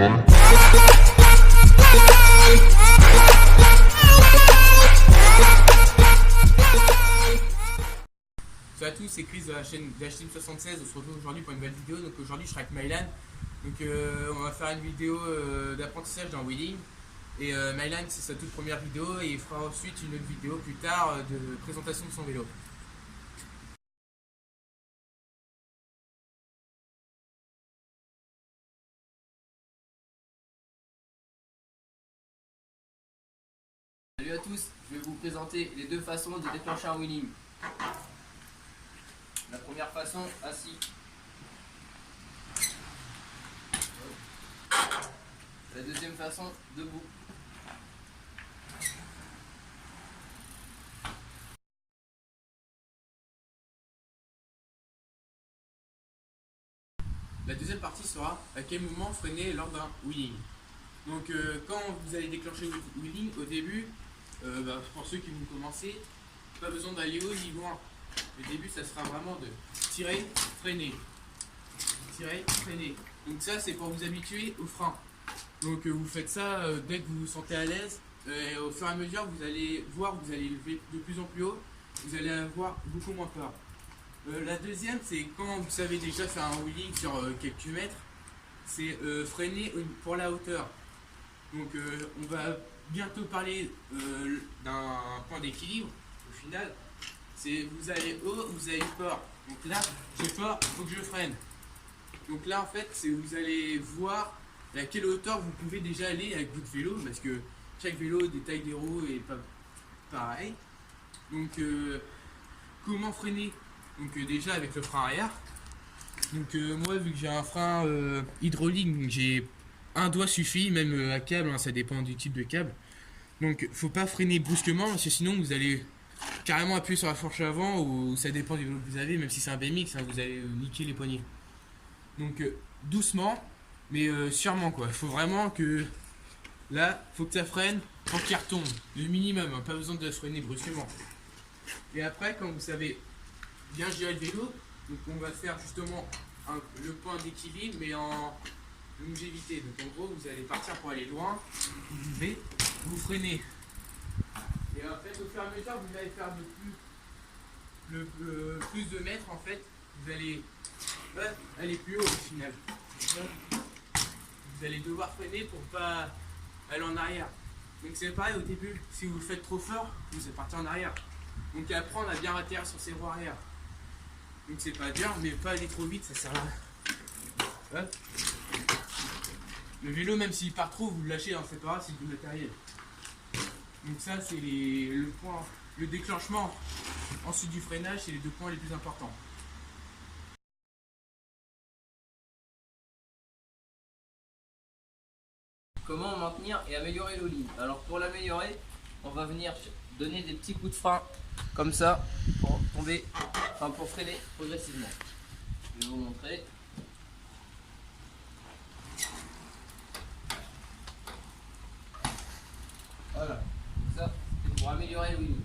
Salut à tous, c'est Chris de la chaîne d'HTM76. On se retrouve aujourd'hui pour une nouvelle vidéo. Donc aujourd'hui je serai avec Mylan. Donc on va faire une vidéo d'apprentissage dans wheeling. Et Mylan c'est sa toute première vidéo et il fera ensuite une autre vidéo plus tard de présentation de son vélo. Salut à tous, je vais vous présenter les deux façons de déclencher un wheeling. La première façon, assis. La deuxième façon, debout. La deuxième partie sera à quel moment freiner lors d'un wheeling. Donc quand vous allez déclencher le wheeling, au début, pour ceux qui vont commencer, pas besoin d'aller haut ni loin. Le début ça sera vraiment de tirer, freiner. Tirer, freiner. Donc ça c'est pour vous habituer au frein. Donc vous faites ça dès que vous vous sentez à l'aise. Au fur et à mesure vous allez voir, vous allez lever de plus en plus haut. Vous allez avoir beaucoup moins peur. La deuxième c'est quand vous savez déjà faire un wheeling sur quelques mètres. C'est freiner pour la hauteur. Donc on va bientôt parler d'un point d'équilibre. Au final, c'est vous allez haut, vous avez peur. Donc là, j'ai peur, il faut que je freine. Donc là en fait, c'est vous allez voir à quelle hauteur vous pouvez déjà aller avec votre vélo, parce que chaque vélo détaille des roues et pas pareil. Donc comment freiner? Donc déjà avec le frein arrière. Donc moi vu que j'ai un frein hydraulique, j'ai un doigt suffit, même à câble, hein, ça dépend du type de câble. Donc faut pas freiner brusquement parce que sinon vous allez carrément appuyer sur la fourche avant, ou ça dépend du vélo que vous avez, même si c'est un BMX, hein, vous allez niquer les poignets. Donc doucement, mais sûrement quoi. Il faut vraiment que là, faut que ça freine quand il retombe, le minimum, hein, pas besoin de freiner brusquement. Et après, quand vous savez bien gérer le vélo, donc on va faire justement le point d'équilibre, mais en longévité. Donc en gros, vous allez partir pour aller loin, vous freinez. Et en fait, au fur et à mesure, vous allez faire plus de mètres, en fait, vous allez aller plus haut au final. Vous allez devoir freiner pour pas aller en arrière. Donc c'est pareil au début, si vous le faites trop fort, vous allez partir en arrière. Donc apprendre à bien atterrir sur ses roues arrière. Donc c'est pas dur, mais pas aller trop vite, ça sert à rien. Le vélo, même s'il part trop, vous le lâchez, hein, c'est pas grave, c'est du matériel. Donc ça c'est le point, le déclenchement, ensuite du freinage, c'est les deux points les plus importants. Comment maintenir et améliorer le wheeling? Alors pour l'améliorer, on va venir donner des petits coups de frein comme ça pour tomber, enfin pour freiner progressivement. Je vais vous montrer. Voilà, ça c'est pour améliorer le wheeling.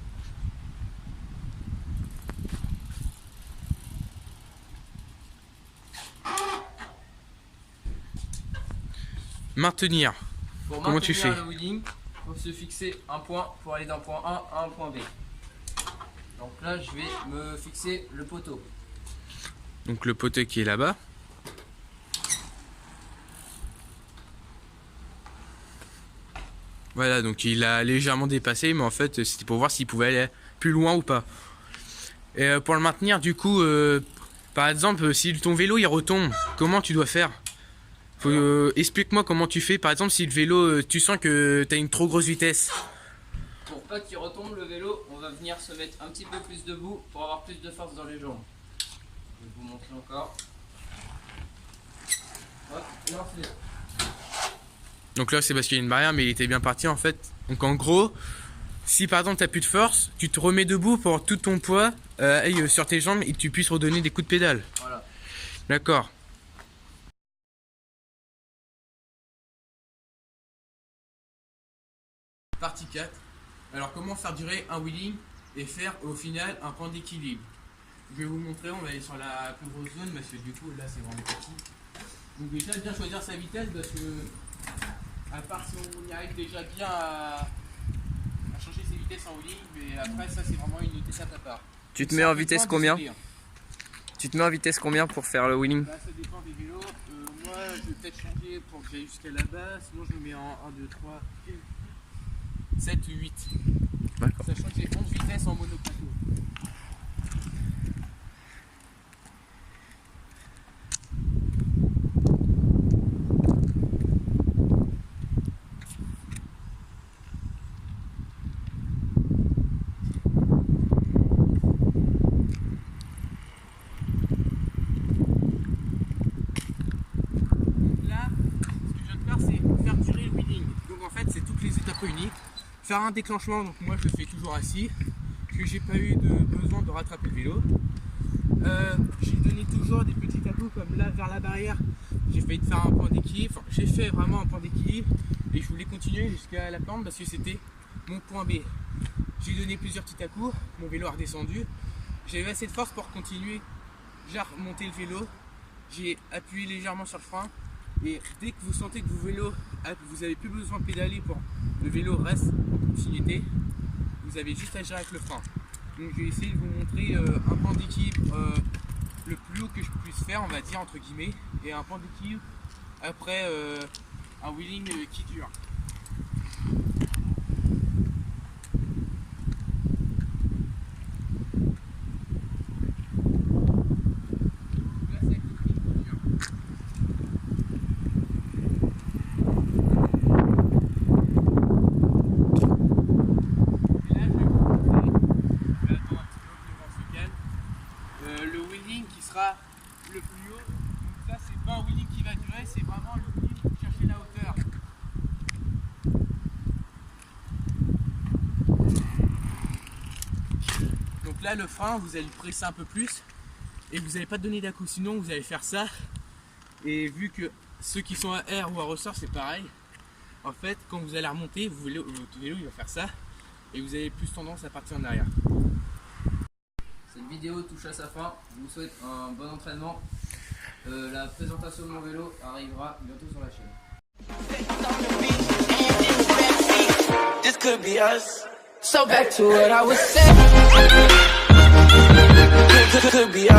Maintenir. Pour Comment tu fais? maintenir le wheeling, il faut se fixer un point pour aller d'un point A à un point B. Donc là, je vais me fixer le poteau. Donc le poteau qui est là-bas. Voilà, donc il a légèrement dépassé, mais en fait c'était pour voir s'il pouvait aller plus loin ou pas. Et pour le maintenir, du coup, par exemple, si ton vélo il retombe, comment tu dois faire? Explique-moi comment tu fais. Par exemple, si le vélo, tu sens que tu as une trop grosse vitesse. Pour pas qu'il retombe le vélo, on va venir se mettre un petit peu plus debout pour avoir plus de force dans les jambes. Je vais vous montrer encore. Hop, lancez. Donc là c'est parce qu'il y a une barrière, mais il était bien parti en fait. Donc en gros, si par exemple tu n'as plus de force, tu te remets debout pour tout ton poids aille sur tes jambes et que tu puisses redonner des coups de pédale. Voilà. D'accord. Partie 4. Alors comment faire durer un wheeling et faire au final un point d'équilibre. Je vais vous montrer, on va aller sur la plus grosse zone parce que du coup là c'est vraiment petit. Donc déjà bien choisir sa vitesse parce que À part si on y arrive déjà bien à changer ses vitesses en wheeling, mais après ça c'est vraiment une étape à part. Tu te mets en vitesse combien? Tu te mets en vitesse combien pour faire le wheeling? Bah, ça dépend des vélos. Moi je vais peut-être changer pour que j'aille jusqu'à là-bas, sinon je me mets en 1, 2, 3, 7 ou 8. D'accord. Sachant que j'ai 11 vitesses en monoplateau. C'est toutes les étapes réunies. Faire un déclenchement, donc moi je le fais toujours assis, parce que j'ai pas eu de besoin de rattraper le vélo. J'ai donné toujours des petits à-coups comme là vers la barrière. J'ai failli faire un point d'équilibre. Enfin, j'ai fait vraiment un point d'équilibre et je voulais continuer jusqu'à la pente parce que c'était mon point B. J'ai donné plusieurs petits à-coups, mon vélo a redescendu. J'avais assez de force pour continuer. J'ai remonté le vélo, j'ai appuyé légèrement sur le frein. Et dès que vous sentez que vous avez plus besoin de pédaler pour le vélo reste en continuité, vous avez juste à gérer avec le frein. Donc je vais essayer de vous montrer un point d'équilibre le plus haut que je puisse faire, on va dire entre guillemets, et un point d'équilibre après un wheeling qui dure. Le plus haut, donc ça c'est pas un wheeling qui va durer, c'est vraiment le wheeling pour chercher la hauteur. Donc là le frein, vous allez le presser un peu plus et vous n'allez pas donner d'à-coup, sinon vous allez faire ça. Et vu que ceux qui sont à air ou à ressort c'est pareil, en fait quand vous allez remonter, votre vélo il va faire ça et vous avez plus tendance à partir en arrière. Cette vidéo touche à sa fin, je vous souhaite un bon entraînement. La présentation de mon vélo arrivera bientôt sur la chaîne. This could be us. So back to what I was saying. Could be us.